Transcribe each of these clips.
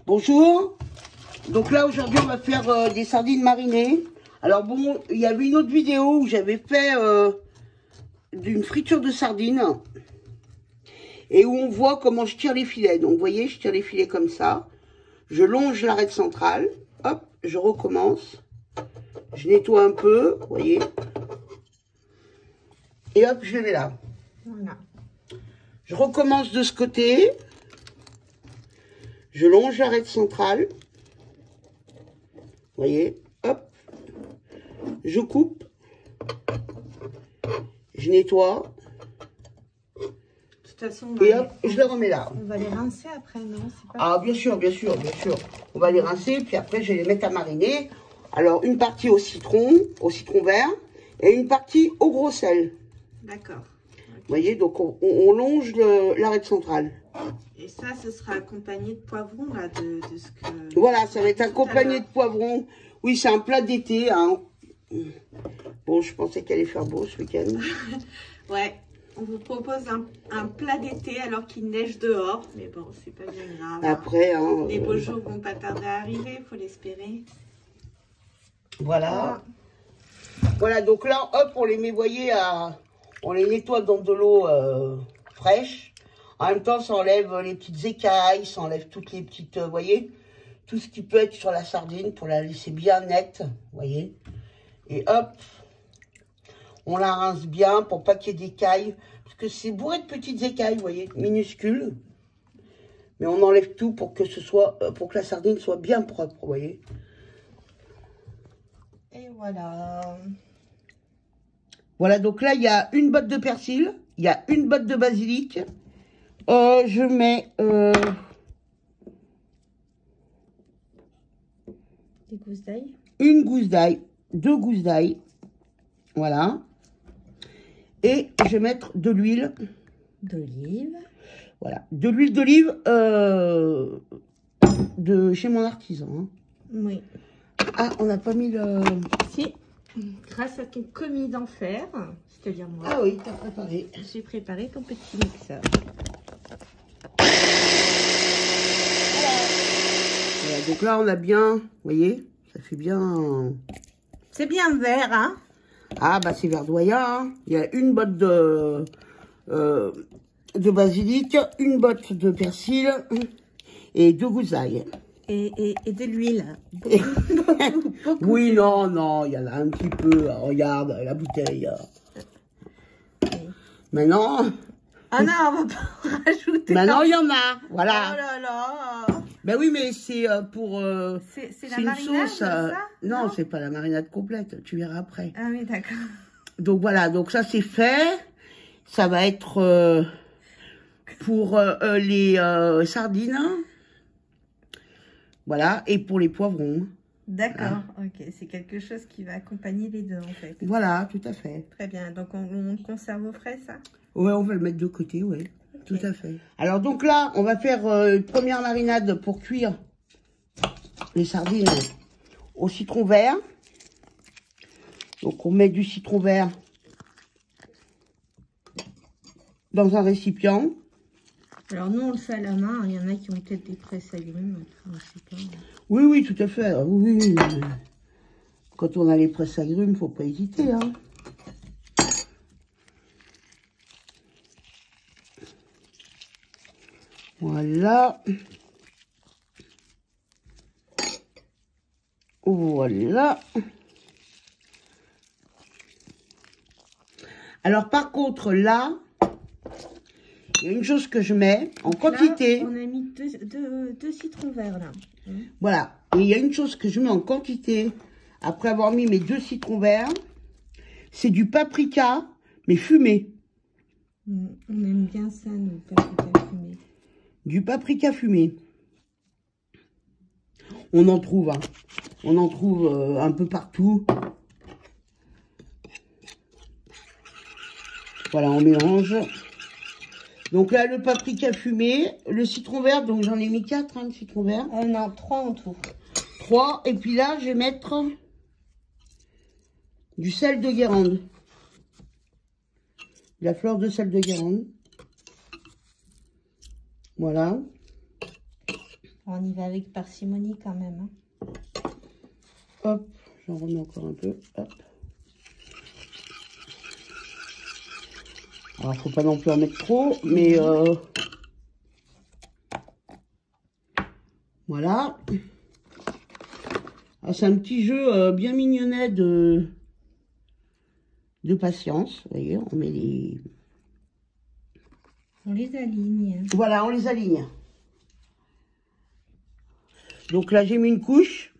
Bonjour. Donc là aujourd'hui on va faire des sardines marinées. Alors bon, il y avait une autre vidéo où j'avais fait d'une friture de sardines et où on voit comment je tire les filets. Donc vous voyez, je tire les filets comme ça, je longe l'arête centrale, hop, je recommence, je nettoie un peu, vous voyez, et hop, je les mets là. Voilà. Je recommence de ce côté, je longe l'arête centrale, vous voyez, hop, je coupe, je nettoie, De toute façon, et hop, je les remets là. on va les rincer après, non? Pas... Ah, bien sûr, bien sûr, bien sûr. On va les rincer, puis après, je vais les mettre à mariner. Alors, une partie au citron vert, et une partie au gros sel. D'accord. Vous voyez, donc on longe l'arête centrale. Et ça, ce sera accompagné de poivrons, là, de ce que... Voilà, ça va être accompagné de poivrons. Oui, c'est un plat d'été, hein. Bon, je pensais qu'elle allait faire beau ce week-end. Ouais, on vous propose un plat d'été alors qu'il neige dehors. Mais bon, c'est pas bien grave. Après, hein, les beaux jours vont pas tarder à arriver, il faut l'espérer. Voilà. Voilà, donc là, hop, on les met, vous voyez, on les nettoie dans de l'eau fraîche. En même temps, ça enlève les petites écailles, ça enlève toutes les petites, vous voyez, tout ce qui peut être sur la sardine pour la laisser bien nette, vous voyez. Et hop, on la rince bien pour pas qu'il y ait d'écailles, parce que c'est bourré de petites écailles, vous voyez, minuscules. Mais on enlève tout pour que ce soit, pour que la sardine soit bien propre, vous voyez. Et voilà. Voilà, donc là, il y a une botte de persil, il y a une botte de basilic. Je mets... Des gousses d'ail. Une gousse d'ail, 2 gousses d'ail. Voilà. Et je vais mettre de l'huile. D'olive. Voilà. De l'huile d'olive de chez mon artisan. Hein. Oui. Ah, on n'a pas mis le... Si, grâce à ton commis d'enfer, c'est-à-dire moi. Ah oui, t'as préparé. J'ai préparé ton petit mixeur. Voilà, donc là, on a bien... Vous voyez, ça fait bien... C'est bien vert, hein? Ah, bah c'est verdoyant. Hein. Il y a une botte de basilic, une botte de persil et 2 gousses d'ail. Et de l'huile. Oui, non, il y en a un petit peu. Regarde la bouteille. Maintenant... Ah non, on va pas en rajouter. Maintenant, il y en a. Voilà. Oh là là. Ben oui, mais c'est pour... C'est la une marinade, sauce. ça? Non, c'est pas la marinade complète. Tu verras après. Ah oui, d'accord. Donc voilà, donc ça c'est fait. Ça va être pour les sardines. Voilà, et pour les poivrons. D'accord, ok. C'est quelque chose qui va accompagner les deux, en fait. Voilà, tout à fait. Très bien. Donc, on conserve au frais, ça? Ouais, on va le mettre de côté, ouais. Okay. Tout à fait. Alors donc là, on va faire une première marinade pour cuire les sardines au citron vert. Donc on met du citron vert dans un récipient. Alors nous, on le fait à la main. Il y en a qui ont peut-être des presses agrumes. Enfin, je sais pas. Oui, oui, tout à fait. Oui. Quand on a les presses agrumes, faut pas hésiter, hein. Voilà. Voilà. Alors, par contre, là, il y a une chose que je mets en quantité. Là, on a mis deux citrons verts, là. Voilà. Et il y a une chose que je mets en quantité, après avoir mis mes 2 citrons verts, c'est du paprika, mais fumé. On aime bien ça, nous, paprika fumé. Du paprika fumé. On en trouve, hein. On en trouve un peu partout. Voilà, on mélange. Donc là, le paprika fumé, le citron vert, donc j'en ai mis 4, hein, de citron vert. Non, 3 en tout. 3, et puis là, je vais mettre du sel de Guérande. La fleur de sel de Guérande. Voilà. On y va avec parcimonie quand même. Hein. Hop, j'en remets encore un peu. Hop. Alors, faut pas non plus en mettre trop, mais voilà. Ah, c'est un petit jeu bien mignonnet de patience. Vous voyez, on met les... On les aligne. Voilà, on les aligne. Donc là, j'ai mis une couche.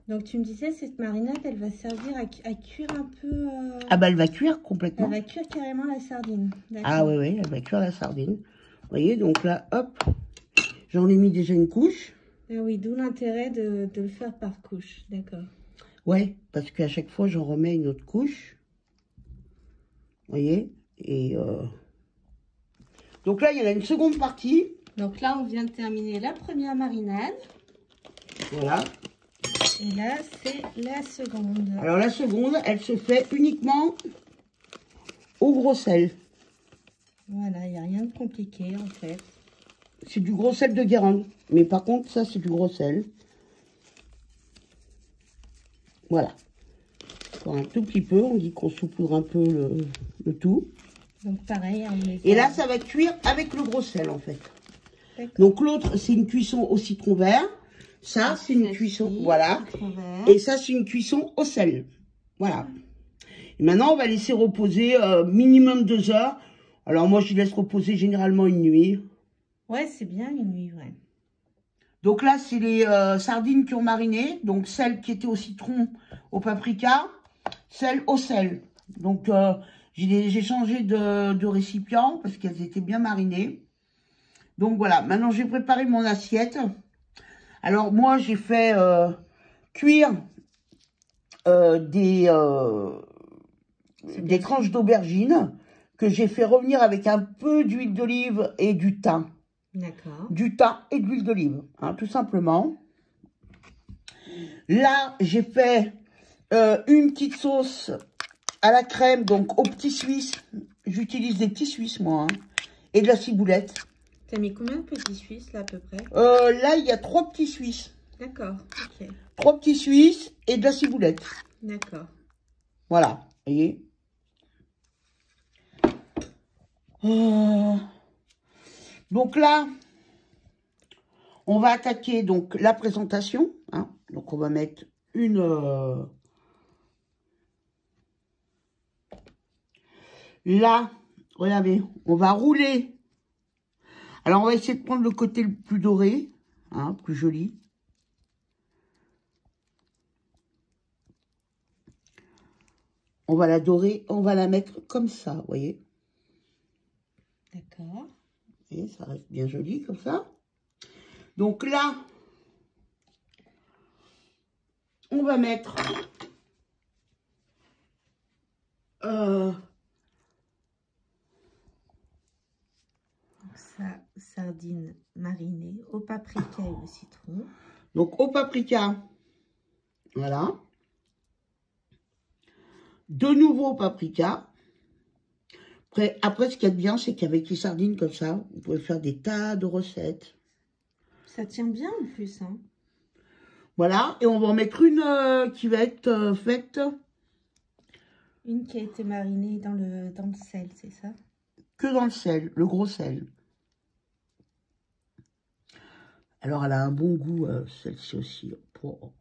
Donc tu me disais, cette marinade, elle va servir à cuire un peu... Ah bah elle va cuire complètement. Elle va cuire carrément la sardine. Ah oui, oui, elle va cuire la sardine. Vous voyez, donc là, hop, j'en ai mis déjà une couche. Ah oui, d'où l'intérêt de le faire par couche, d'accord. Ouais, parce qu'à chaque fois, j'en remets une autre couche. Vous voyez, et... Donc là, il y en a une seconde partie. Donc là, on vient de terminer la première marinade. Voilà. Et là, c'est la seconde. Alors la seconde, elle se fait uniquement au gros sel. Voilà, il n'y a rien de compliqué en fait. C'est du gros sel de Guérande. Mais par contre, ça, c'est du gros sel. Voilà. Encore un tout petit peu, on dit qu'on saupoudre un peu le tout. Donc pareil, on met ça. Et là, ça va cuire avec le gros sel en fait. Donc l'autre, c'est une cuisson au citron vert. Ça, c'est une cuisson, voilà. Et ça, c'est une cuisson au sel. Voilà. Et maintenant, on va laisser reposer minimum 2 heures. Alors moi, je laisse reposer généralement une nuit. Ouais, c'est bien une nuit, ouais. Donc là, c'est les sardines qui ont mariné. Donc celles qui étaient au citron, au paprika, celles au sel. Donc j'ai changé de récipient parce qu'elles étaient bien marinées. Donc voilà, maintenant j'ai préparé mon assiette. Alors moi, j'ai fait cuire des tranches d'aubergine que j'ai fait revenir avec un peu d'huile d'olive et du thym. D'accord. Du thym et de l'huile d'olive, hein, tout simplement. Là, j'ai fait une petite sauce à la crème, donc aux petits Suisses. J'utilise des petits Suisses, moi, hein, et de la ciboulette. T'as mis combien de petits Suisses, là, à peu près? Là, il y a 3 petits Suisses. D'accord, ok. 3 petits Suisses et de la ciboulette. D'accord. Voilà, vous voyez. Donc là, on va attaquer donc la présentation. Hein. Donc on va mettre une... Là, regardez, on va rouler. Alors on va essayer de prendre le côté le plus doré, hein, plus joli. On va la dorer, on va la mettre comme ça, vous voyez. D'accord. Et ça reste bien joli comme ça. Donc là, on va mettre ça, sardines marinées au paprika et au citron. Donc au paprika, voilà. De nouveau au paprika. Après, ce qu'il y a de bien, c'est qu'avec les sardines comme ça, vous pouvez faire des tas de recettes. Ça tient bien en plus, hein. Voilà, et on va en mettre une qui va être faite. Une qui a été marinée dans le sel, c'est ça? Que dans le sel, le gros sel. Alors, elle a un bon goût, celle-ci aussi. Oh.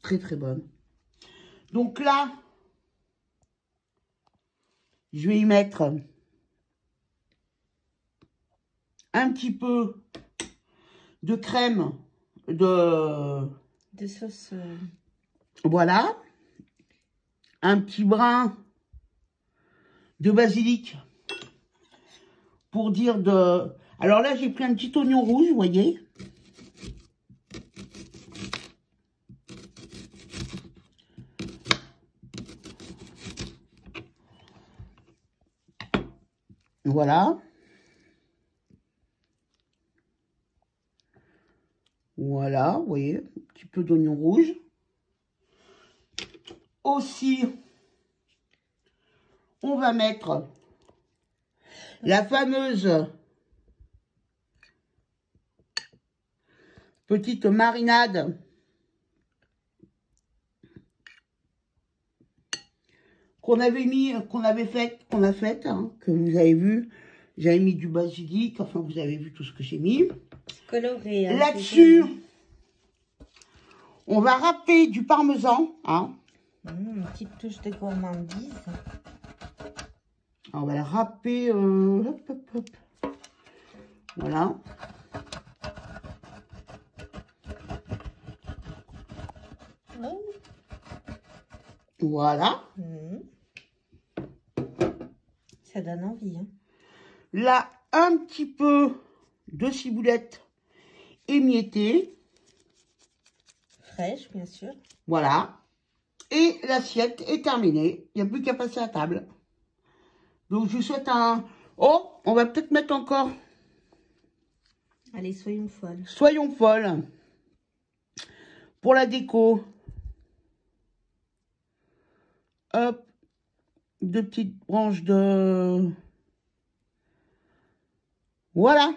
Très, très bonne. Donc là, je vais y mettre un petit peu de crème de sauce. Voilà. Un petit brin de basilic pour dire de... Alors là, j'ai pris un petit oignon rouge, vous voyez. Voilà. Voilà, vous voyez, un petit peu d'oignon rouge. Aussi, on va mettre La fameuse petite marinade qu'on avait mis, qu'on a faite, hein, que vous avez vu. J'avais mis du basilic, enfin vous avez vu tout ce que j'ai mis. Coloré. Hein, là-dessus, on va râper du parmesan. Hein. Une petite touche de gourmandise. On va le râper. Hop, hop, hop. Voilà. Oh. Voilà. Ça donne envie. Hein. Là, un petit peu de ciboulette émiettée. Fraîche, bien sûr. Voilà. Et l'assiette est terminée. Il n'y a plus qu'à passer à table. Donc, je vous souhaite un... Oh, on va peut-être mettre encore... Allez, soyons folles. Soyons folles. Pour la déco. Hop. 2 petites branches de... Voilà.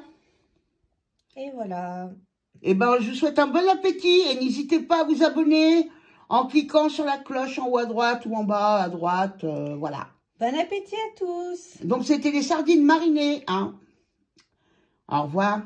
Et voilà. Et ben, je vous souhaite un bon appétit. Et n'hésitez pas à vous abonner en cliquant sur la cloche en haut à droite ou en bas à droite. Voilà. Bon appétit à tous. Donc, c'était les sardines marinées. Hein. Au revoir.